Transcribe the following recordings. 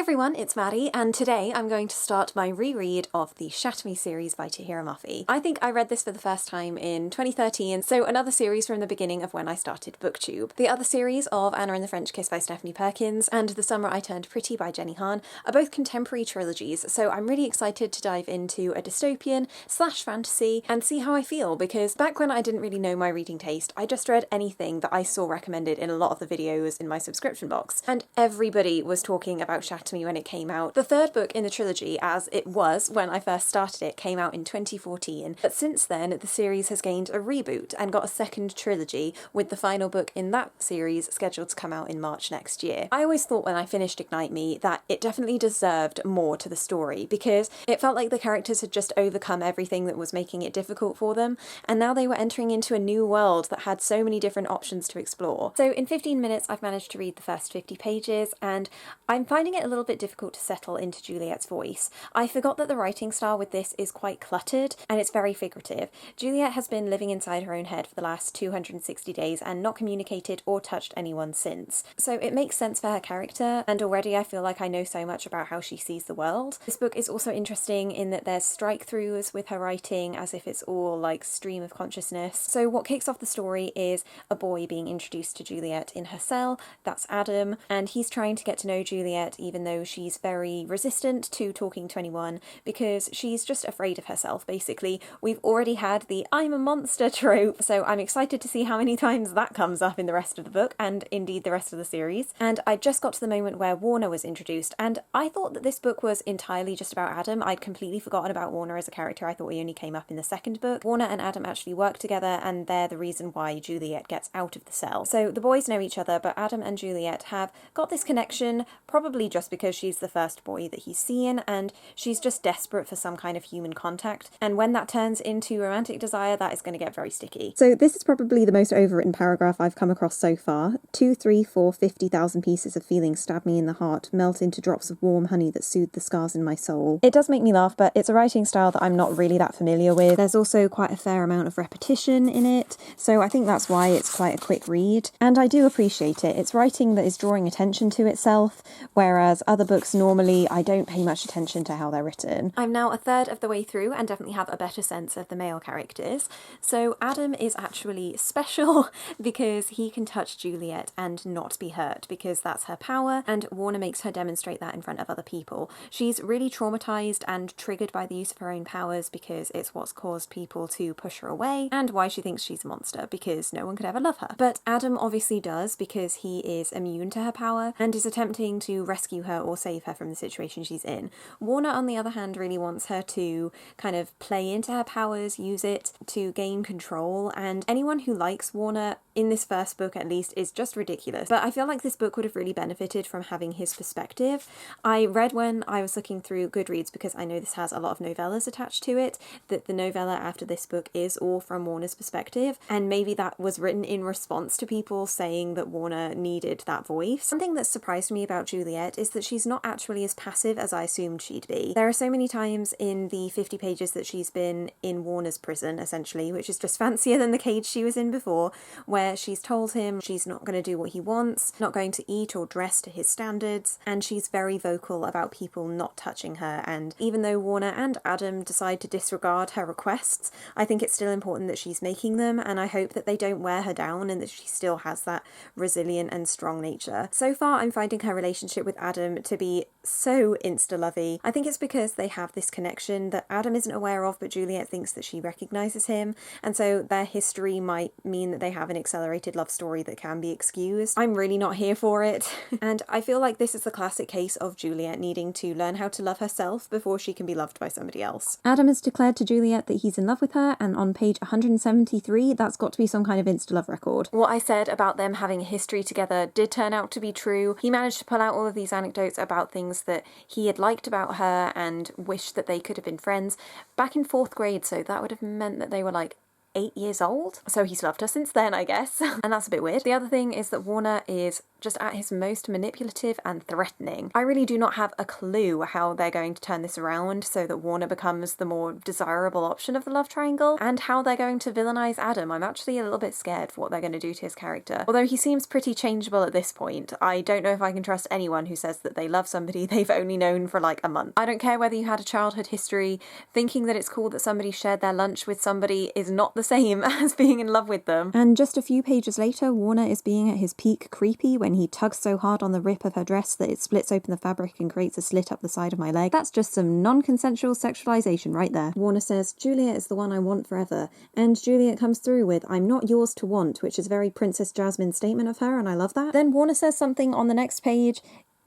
everyone, it's Maddie, and today I'm going to start my reread of the Shatter Me series by Tahereh Mafi. I think I read this for the first time in 2013, so another series from the beginning of when I started BookTube. The other series of Anna and the French Kiss by Stephanie Perkins and The Summer I Turned Pretty by Jenny Han are both contemporary trilogies, so I'm really excited to dive into a dystopian / fantasy and see how I feel, because back when I didn't really know my reading taste, I just read anything that I saw recommended in a lot of the videos in my subscription box, and everybody was talking about Shatter Me when it came out. The third book in the trilogy, as it was when I first started it, came out in 2014, but since then the series has gained a reboot and got a second trilogy, with the final book in that series scheduled to come out in March next year. I always thought when I finished Ignite Me that it definitely deserved more to the story, because it felt like the characters had just overcome everything that was making it difficult for them, and now they were entering into a new world that had so many different options to explore. So in 15 minutes I've managed to read the first 50 pages, and I'm finding it a little bit difficult to settle into Juliette's voice. I forgot that the writing style with this is quite cluttered and it's very figurative. Juliette has been living inside her own head for the last 260 days and not communicated or touched anyone since. So it makes sense for her character, and already I feel like I know so much about how she sees the world. This book is also interesting in that there's strike-throughs with her writing, as if it's all like stream of consciousness. So what kicks off the story is a boy being introduced to Juliette in her cell. That's Adam, and he's trying to get to know Juliette even though she's very resistant to talking to anyone because she's just afraid of herself, basically. We've already had the "I'm a monster" trope, so I'm excited to see how many times that comes up in the rest of the book, and indeed the rest of the series. And I just got to the moment where Warner was introduced, and I thought that this book was entirely just about Adam. I'd completely forgotten about Warner as a character. I thought he only came up in the second book. Warner and Adam actually work together, and they're the reason why Juliette gets out of the cell. So the boys know each other, but Adam and Juliette have got this connection, probably just because she's the first boy that he's seen, and she's just desperate for some kind of human contact. And when that turns into romantic desire, that is going to get very sticky. So this is probably the most overwritten paragraph I've come across so far. 2, 3, 4, 50,000 pieces of feeling stab me in the heart, melt into drops of warm honey that soothe the scars in my soul. It does make me laugh, but it's a writing style that I'm not really that familiar with. There's also quite a fair amount of repetition in it, so I think that's why it's quite a quick read. And I do appreciate it. It's writing that is drawing attention to itself, whereas other books normally I don't pay much attention to how they're written. I'm now a third of the way through and definitely have a better sense of the male characters. So Adam is actually special because he can touch Juliette and not be hurt, because that's her power, and Warner makes her demonstrate that in front of other people. She's really traumatized and triggered by the use of her own powers because it's what's caused people to push her away, and why she thinks she's a monster, because no one could ever love her. But Adam obviously does, because he is immune to her power and is attempting to rescue her or save her from the situation she's in. Warner, on the other hand, really wants her to kind of play into her powers, use it to gain control, and anyone who likes Warner, in this first book at least, is just ridiculous. But I feel like this book would have really benefited from having his perspective. I read when I was looking through Goodreads, because I know this has a lot of novellas attached to it, that the novella after this book is all from Warner's perspective, and maybe that was written in response to people saying that Warner needed that voice. Something that surprised me about Juliette is that she's not actually as passive as I assumed she'd be. There are so many times in the 50 pages that she's been in Warner's prison, essentially, which is just fancier than the cage she was in before, where she's told him she's not going to do what he wants, not going to eat or dress to his standards, and she's very vocal about people not touching her. And even though Warner and Adam decide to disregard her requests, I think it's still important that she's making them, and I hope that they don't wear her down and that she still has that resilient and strong nature. So far I'm finding her relationship with Adam to be so insta-lovey. I think it's because they have this connection that Adam isn't aware of, but Juliette thinks that she recognises him, and so their history might mean that they have an accelerated love story that can be excused. I'm really not here for it. And I feel like this is the classic case of Juliette needing to learn how to love herself before she can be loved by somebody else. Adam has declared to Juliette that he's in love with her, and on page 173 that's got to be some kind of insta-love record. What I said about them having a history together did turn out to be true. He managed to pull out all of these anecdotes about things that he had liked about her and wished that they could have been friends back in 4th grade, so that would have meant that they were like 8 years old, so he's loved her since then, I guess. And that's a bit weird. The other thing is that Warner is just at his most manipulative and threatening. I really do not have a clue how they're going to turn this around so that Warner becomes the more desirable option of the love triangle, and how they're going to villainize Adam. I'm actually a little bit scared for what they're going to do to his character. Although he seems pretty changeable at this point, I don't know if I can trust anyone who says that they love somebody they've only known for like a month. I don't care whether you had a childhood history, thinking that it's cool that somebody shared their lunch with somebody is not the same as being in love with them. And just a few pages later, Warner is being at his peak creepy when he tugs so hard on the rip of her dress that it splits open the fabric and creates a slit up the side of my leg. That's just some non-consensual sexualization right there. Warner says, Juliette is the one I want forever. And Juliette comes through with, I'm not yours to want, which is a very Princess Jasmine statement of her, and I love that. Then Warner says something on the next page,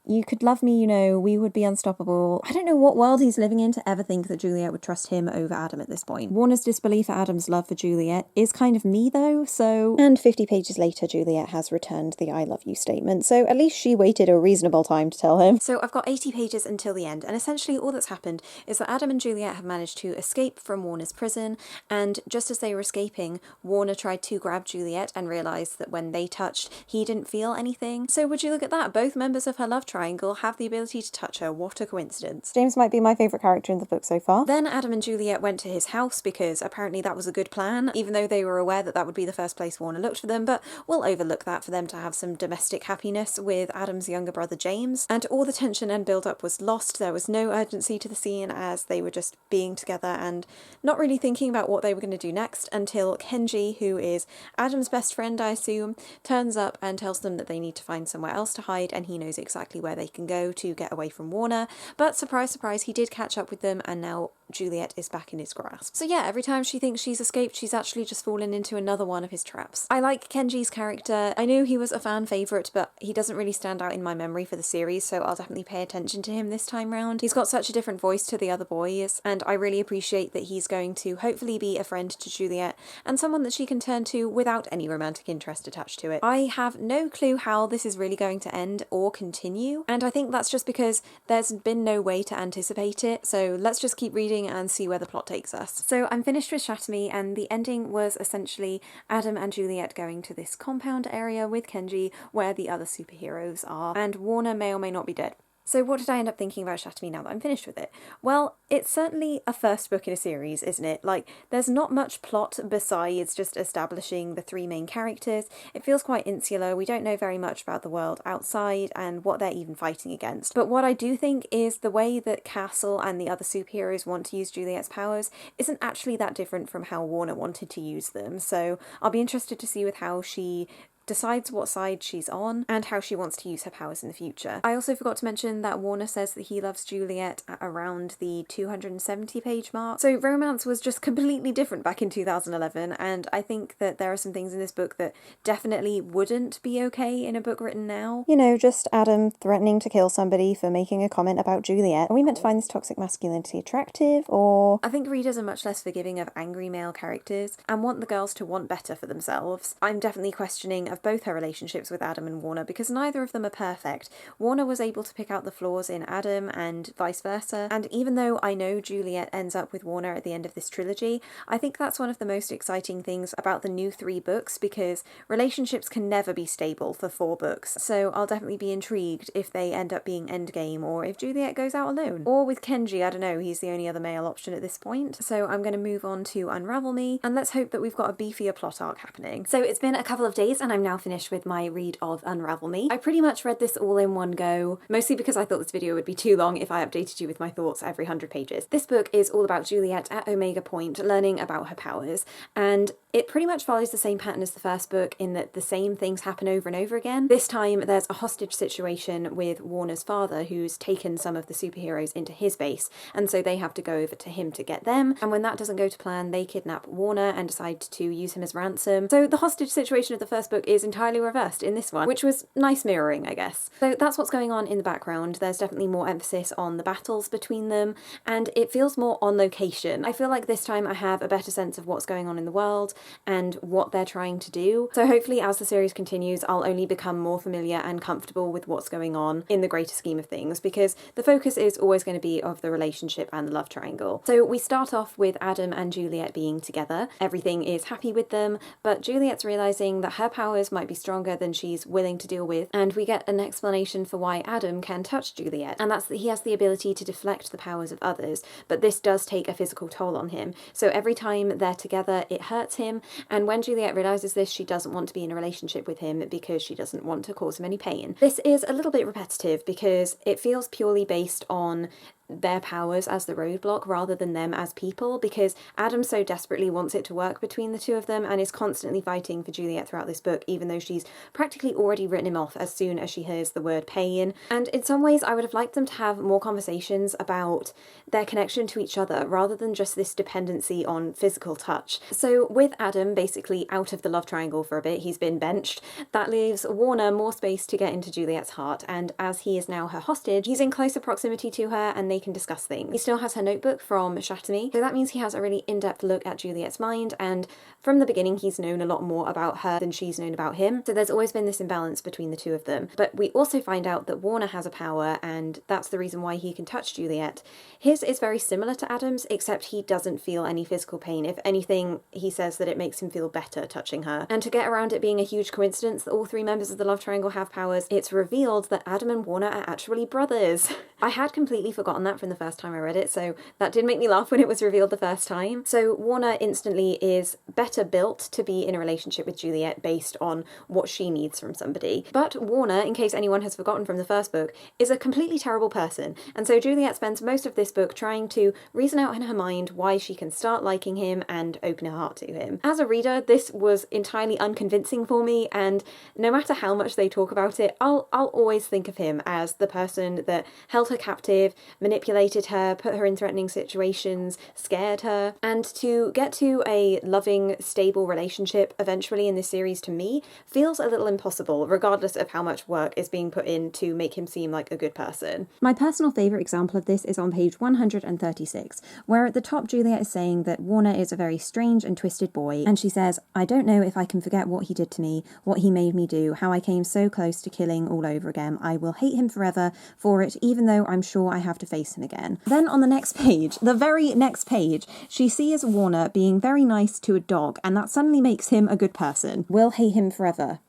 you could love me, you know, we would be unstoppable. I don't know what world he's living in to ever think that Juliette would trust him over Adam at this point. Warner's disbelief at Adam's love for Juliette is kind of me though, so... And 50 pages later, Juliette has returned the I love you statement, so at least she waited a reasonable time to tell him. So I've got 80 pages until the end, and essentially all that's happened is that Adam and Juliette have managed to escape from Warner's prison, and just as they were escaping, Warner tried to grab Juliette and realised that when they touched, he didn't feel anything. So would you look at that? Both members of her love triangle have the ability to touch her. What a coincidence. James might be my favourite character in the book so far. Then Adam and Juliette went to his house because apparently that was a good plan, even though they were aware that that would be the first place Warner looked for them, but we'll overlook that for them to have some domestic happiness with Adam's younger brother James. And all the tension and build-up was lost. There was no urgency to the scene as they were just being together and not really thinking about what they were going to do next until Kenji, who is Adam's best friend I assume, turns up and tells them that they need to find somewhere else to hide, and he knows exactly where they can go to get away from Warner. But surprise, surprise, he did catch up with them, and now Juliette is back in his grasp. So yeah, every time she thinks she's escaped, she's actually just fallen into another one of his traps. I like Kenji's character. I knew he was a fan favourite, but he doesn't really stand out in my memory for the series, so I'll definitely pay attention to him this time round. He's got such a different voice to the other boys, and I really appreciate that he's going to hopefully be a friend to Juliette, and someone that she can turn to without any romantic interest attached to it. I have no clue how this is really going to end or continue, and I think that's just because there's been no way to anticipate it, so let's just keep reading and see where the plot takes us. So I'm finished with Shatter Me, and the ending was essentially Adam and Juliette going to this compound area with Kenji where the other superheroes are, and Warner may or may not be dead. So what did I end up thinking about Shatter Me now that I'm finished with it? Well, it's certainly a first book in a series, isn't it? Like, there's not much plot besides just establishing the three main characters. It feels quite insular. We don't know very much about the world outside and what they're even fighting against. But what I do think is the way that Castle and the other superheroes want to use Juliette's powers isn't actually that different from how Warner wanted to use them. So I'll be interested to see with how she decides what side she's on and how she wants to use her powers in the future. I also forgot to mention that Warner says that he loves Juliette at around the 270 page mark. So romance was just completely different back in 2011, and I think that there are some things in this book that definitely wouldn't be okay in a book written now. You know, just Adam threatening to kill somebody for making a comment about Juliette. Are we meant to find this toxic masculinity attractive, or... I think readers are much less forgiving of angry male characters and want the girls to want better for themselves. I'm definitely questioning of both her relationships with Adam and Warner because neither of them are perfect. Warner was able to pick out the flaws in Adam and vice versa, and even though I know Juliette ends up with Warner at the end of this trilogy, I think that's one of the most exciting things about the new 3 books because relationships can never be stable for 4 books, so I'll definitely be intrigued if they end up being endgame or if Juliette goes out alone. Or with Kenji, I don't know, he's the only other male option at this point. So I'm going to move on to Unravel Me, and let's hope that we've got a beefier plot arc happening. So it's been a couple of days and I'm now finished with my read of Unravel Me. I pretty much read this all in one go, mostly because I thought this video would be too long if I updated you with my thoughts every 100 pages. This book is all about Juliette at Omega Point learning about her powers, and it pretty much follows the same pattern as the first book in that the same things happen over and over again. This time there's a hostage situation with Warner's father who's taken some of the superheroes into his base, and so they have to go over to him to get them, and when that doesn't go to plan they kidnap Warner and decide to use him as ransom. So the hostage situation of the first book is entirely reversed in this one, which was nice mirroring, I guess. So that's what's going on in the background. There's definitely more emphasis on the battles between them, and it feels more on location. I feel like this time I have a better sense of what's going on in the world and what they're trying to do. So hopefully as the series continues, I'll only become more familiar and comfortable with what's going on in the greater scheme of things, because the focus is always going to be of the relationship and the love triangle. So we start off with Adam and Juliette being together. Everything is happy with them, but Juliette's realizing that her powers might be stronger than she's willing to deal with, and we get an explanation for why Adam can touch Juliette, and that's that he has the ability to deflect the powers of others, but this does take a physical toll on him. So every time they're together, it hurts him, and when Juliette realizes this, she doesn't want to be in a relationship with him because she doesn't want to cause him any pain. This is a little bit repetitive because it feels purely based on their powers as the roadblock rather than them as people, because Adam so desperately wants it to work between the two of them and is constantly fighting for Juliette throughout this book, even though she's practically already written him off as soon as she hears the word pain. And in some ways I would have liked them to have more conversations about their connection to each other rather than just this dependency on physical touch. So with Adam basically out of the love triangle for a bit, he's been benched, that leaves Warner more space to get into Juliette's heart, and as he is now her hostage, he's in closer proximity to her and they can discuss things. He still has her notebook from Shatter Me, so that means he has a really in-depth look at Juliette's mind, and from the beginning he's known a lot more about her than she's known about him, so there's always been this imbalance between the two of them. But we also find out that Warner has a power, and that's the reason why he can touch Juliette. His is very similar to Adam's, except he doesn't feel any physical pain. If anything, he says that it makes him feel better touching her. And to get around it being a huge coincidence that all three members of the love triangle have powers, it's revealed that Adam and Warner are actually brothers. I had completely forgotten that from the first time I read it, so that did make me laugh when it was revealed the first time. So Warner instantly is better built to be in a relationship with Juliette based on what she needs from somebody. But Warner, in case anyone has forgotten from the first book, is a completely terrible person, and so Juliette spends most of this book trying to reason out in her mind why she can start liking him and open her heart to him. As a reader, this was entirely unconvincing for me, and no matter how much they talk about it, I'll always think of him as the person that held her captive, manipulated her, put her in threatening situations, scared her, and to get to a loving, stable relationship eventually in this series, to me, feels a little impossible, regardless of how much work is being put in to make him seem like a good person. My personal favourite example of this is on page 136, where at the top Juliette is saying that Warner is a very strange and twisted boy, and she says, "I don't know if I can forget what he did to me, what he made me do, how I came so close to killing all over again. I will hate him forever for it, even though I'm sure I have to face him again." Then on the next page, the very next page, she sees Warner being very nice to a dog, and that suddenly makes him a good person. Will hate him forever.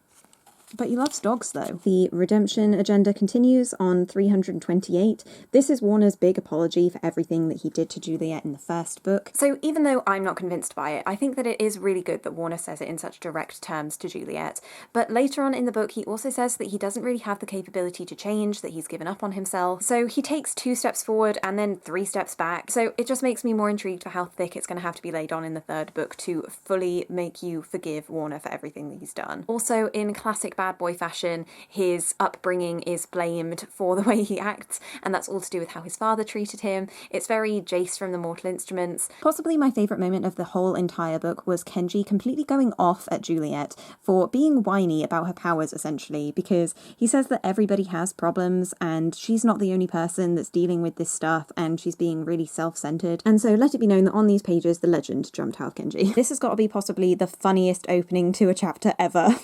But he loves dogs, though. The redemption agenda continues on 328. This is Warner's big apology for everything that he did to Juliette in the first book. So even though I'm not convinced by it, I think that it is really good that Warner says it in such direct terms to Juliette. But later on in the book, he also says that he doesn't really have the capability to change, that he's given up on himself. So he takes 2 steps forward and then 3 steps back. So it just makes me more intrigued for how thick it's going to have to be laid on in the third book to fully make you forgive Warner for everything that he's done. Also, in classic bad boy fashion, his upbringing is blamed for the way he acts, and that's all to do with how his father treated him. It's very Jace from the Mortal Instruments. Possibly my favourite moment of the whole entire book was Kenji completely going off at Juliette for being whiny about her powers, essentially, because he says that everybody has problems and she's not the only person that's dealing with this stuff, and she's being really self-centered. And so let it be known that on these pages the legend jumped out Kenji. This has got to be possibly the funniest opening to a chapter ever.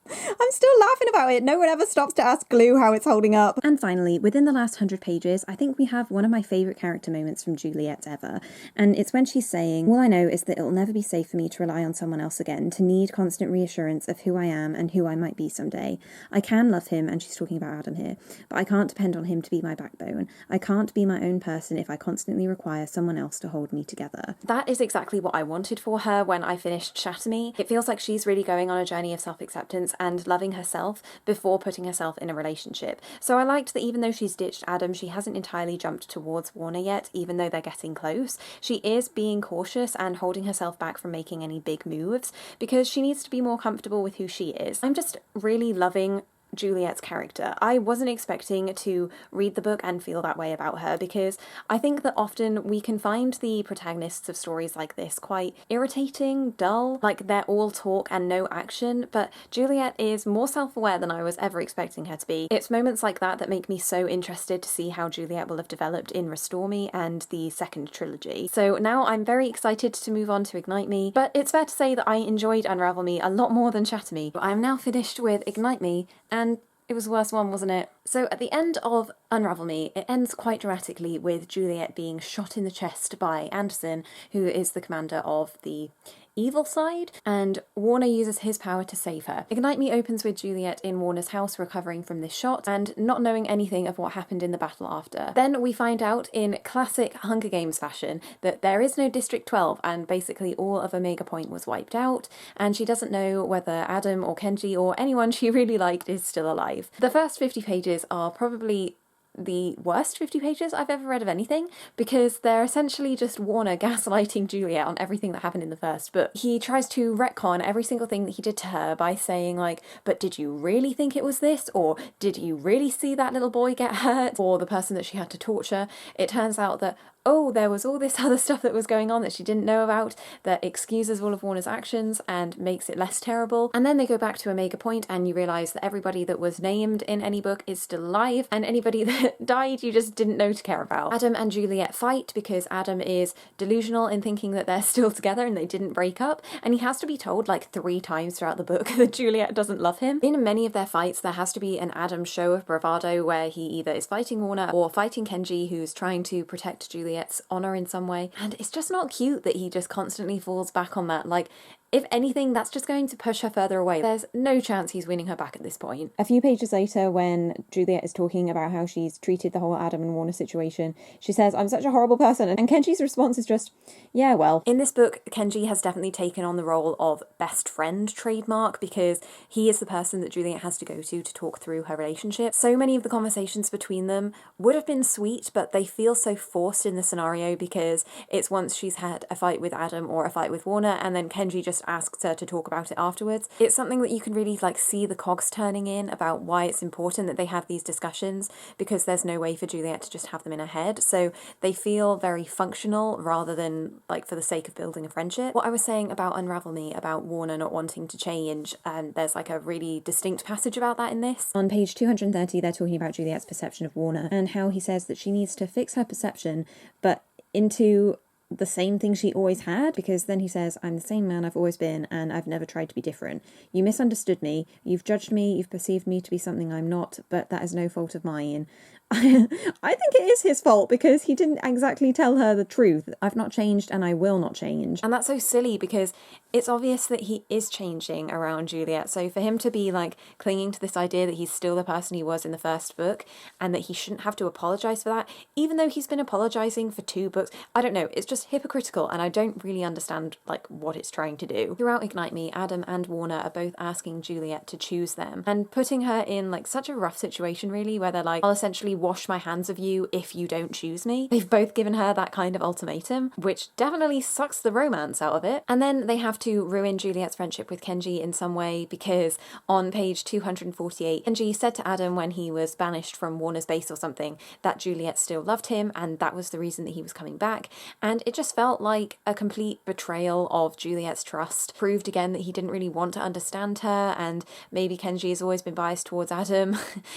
I'm still laughing about it. No one ever stops to ask Glue how it's holding up. And finally, within the last 100 pages, I think we have one of my favourite character moments from Juliette ever. And it's when she's saying, "All I know is that it'll never be safe for me to rely on someone else again, to need constant reassurance of who I am and who I might be someday. I can love him," and she's talking about Adam here, "but I can't depend on him to be my backbone. I can't be my own person if I constantly require someone else to hold me together." That is exactly what I wanted for her when I finished Shatter Me. It feels like she's really going on a journey of self-acceptance and loving herself before putting herself in a relationship. So I liked that even though she's ditched Adam, she hasn't entirely jumped towards Warner yet, even though they're getting close. She is being cautious and holding herself back from making any big moves because she needs to be more comfortable with who she is. I'm just really loving Juliette's character. I wasn't expecting to read the book and feel that way about her, because I think that often we can find the protagonists of stories like this quite irritating, dull, like they're all talk and no action, but Juliette is more self-aware than I was ever expecting her to be. It's moments like that that make me so interested to see how Juliette will have developed in Restore Me and the second trilogy. So now I'm very excited to move on to Ignite Me, but it's fair to say that I enjoyed Unravel Me a lot more than Shatter Me. I'm now finished with Ignite Me, and it was the worst one, wasn't it? So at the end of Unravel Me, it ends quite dramatically with Juliette being shot in the chest by Anderson, who is the commander of the evil side, and Warner uses his power to save her. Ignite Me opens with Juliette in Warner's house recovering from this shot and not knowing anything of what happened in the battle after. Then we find out in classic Hunger Games fashion that there is no District 12 and basically all of Omega Point was wiped out, and she doesn't know whether Adam or Kenji or anyone she really liked is still alive. The first 50 pages are probably the worst 50 pages I've ever read of anything, because they're essentially just Warner gaslighting Juliette on everything that happened in the first book. He tries to retcon every single thing that he did to her by saying like, but did you really think it was this? Or did you really see that little boy get hurt? Or the person that she had to torture? It turns out that, oh, there was all this other stuff that was going on that she didn't know about that excuses all of Warner's actions and makes it less terrible. And then they go back to Omega Point and you realise that everybody that was named in any book is still alive, and anybody that died you just didn't know to care about. Adam and Juliette fight because Adam is delusional in thinking that they're still together and they didn't break up, and he has to be told like 3 times throughout the book that Juliette doesn't love him. In many of their fights there has to be an Adam show of bravado where he either is fighting Warner or fighting Kenji, who's trying to protect Juliette's honour in some way, and it's just not cute that he just constantly falls back on that. Like, if anything, that's just going to push her further away. There's no chance he's winning her back at this point. A few pages later, when Juliette is talking about how she's treated the whole Adam and Warner situation, she says, "I'm such a horrible person," and Kenji's response is just, yeah, well. In this book, Kenji has definitely taken on the role of best friend trademark, because he is the person that Juliette has to go to talk through her relationship. So many of the conversations between them would have been sweet, but they feel so forced in the scenario because it's once she's had a fight with Adam or a fight with Warner, and then Kenji just asks her to talk about it afterwards. It's something that you can really like see the cogs turning in about why it's important that they have these discussions, because there's no way for Juliette to just have them in her head. So they feel very functional rather than like for the sake of building a friendship. What I was saying about Unravel Me, about Warner not wanting to change, there's like a really distinct passage about that in this. On page 230 they're talking about Juliette's perception of Warner and how he says that she needs to fix her perception but into the same thing she always had, because then he says, "I'm the same man I've always been and I've never tried to be different. You misunderstood me, you've judged me, you've perceived me to be something I'm not, but that is no fault of mine." I think it is his fault, because he didn't exactly tell her the truth. I've not changed and I will not change. And that's so silly, because it's obvious that he is changing around Juliette. So for him to be like clinging to this idea that he's still the person he was in the first book and that he shouldn't have to apologise for that, even though he's been apologising for 2 books, I don't know, it's just hypocritical and I don't really understand like what it's trying to do. Throughout Ignite Me, Adam and Warner are both asking Juliette to choose them and putting her in like such a rough situation really, where they're like, "I'll essentially wash my hands of you if you don't choose me." They've both given her that kind of ultimatum, which definitely sucks the romance out of it. And then they have to ruin Juliette's friendship with Kenji in some way, because on page 248, Kenji said to Adam when he was banished from Warner's base or something that Juliette still loved him and that was the reason that he was coming back, and it just felt like a complete betrayal of Juliette's trust. Proved again that he didn't really want to understand her, and maybe Kenji has always been biased towards Adam,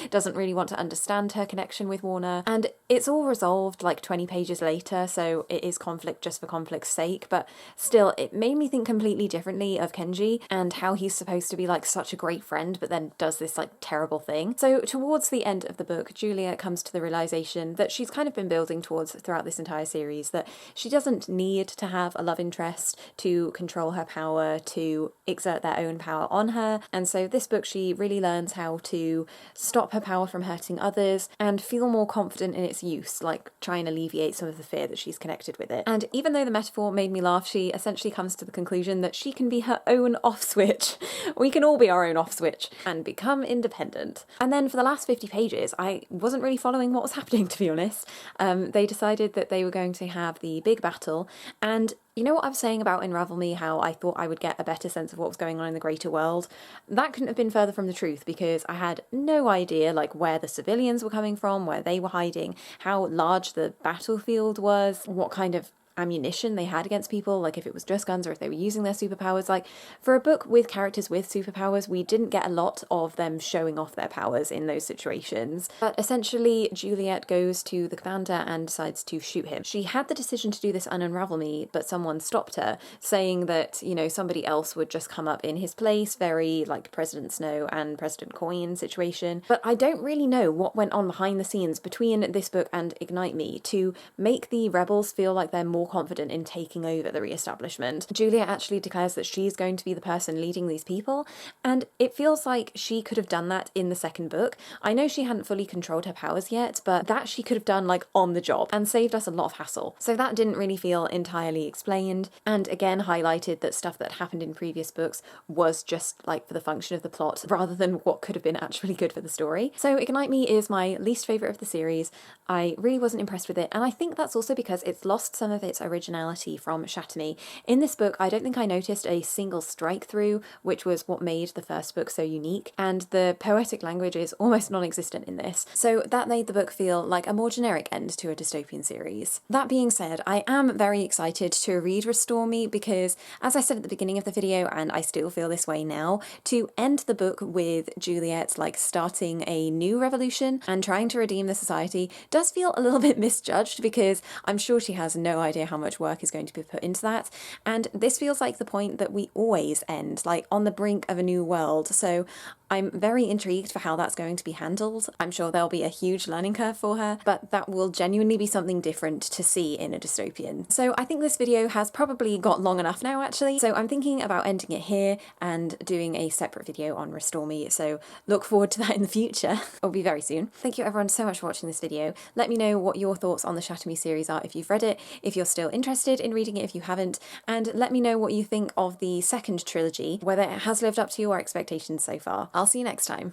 doesn't really want to understand her connection with Warner, and it's all resolved like 20 pages later, so it is conflict just for conflict's sake, but still it made me think completely differently of Kenji and how he's supposed to be like such a great friend but then does this like terrible thing. So towards the end of the book, Juliette comes to the realization that she's kind of been building towards throughout this entire series, that she doesn't need to have a love interest to control her power, to exert their own power on her, and so this book she really learns how to stop her power from hurting others and feel more confident in its use, like try and alleviate some of the fear that she's connected with it. And even though the metaphor made me laugh, she essentially comes to the conclusion that she can be her own off switch. We can all be our own off switch and become independent. And then for the last 50 pages, I wasn't really following what was happening, to be honest. They decided that they were going to have the big battle, and You know what I was saying about Unravel Me, how I thought I would get a better sense of what was going on in the greater world? That couldn't have been further from the truth, because I had no idea like where the civilians were coming from, where they were hiding, how large the battlefield was, what kind of ammunition they had against people, like if it was just guns or if they were using their superpowers. Like, for a book with characters with superpowers, we didn't get a lot of them showing off their powers in those situations. But essentially, Juliette goes to the commander and decides to shoot him. She had the decision to do this on Unravel Me, but someone stopped her, saying that, you know, somebody else would just come up in his place, very like President Snow and President Coin situation. But I don't really know what went on behind the scenes between this book and Ignite Me to make the rebels feel like they're more confident in taking over the re-establishment. Juliette actually declares that she's going to be the person leading these people, and it feels like she could have done that in the second book. I know she hadn't fully controlled her powers yet, but that she could have done like on the job and saved us a lot of hassle. So that didn't really feel entirely explained, and again highlighted that stuff that happened in previous books was just like for the function of the plot rather than what could have been actually good for the story. So Ignite Me is my least favourite of the series. I really wasn't impressed with it, and I think that's also because it's lost some of its originality from Shatter Me. In this book, I don't think I noticed a single strike through, which was what made the first book so unique, and the poetic language is almost non-existent in this, so that made the book feel like a more generic end to a dystopian series. That being said, I am very excited to read Restore Me because, as I said at the beginning of the video, and I still feel this way now, to end the book with Juliette like starting a new revolution and trying to redeem the society does feel a little bit misjudged, because I'm sure she has no idea how much work is going to be put into that, and this feels like the point that we always end, like on the brink of a new world, so I'm very intrigued for how that's going to be handled. I'm sure there'll be a huge learning curve for her, but that will genuinely be something different to see in a dystopian. So I think this video has probably got long enough now actually, so I'm thinking about ending it here and doing a separate video on Restore Me, so look forward to that in the future. It'll be very soon. Thank you everyone so much for watching this video. Let me know what your thoughts on the Shatter Me series are if you've read it, if you're still interested in reading it if you haven't, and let me know what you think of the second trilogy, whether it has lived up to your expectations so far. I'll see you next time.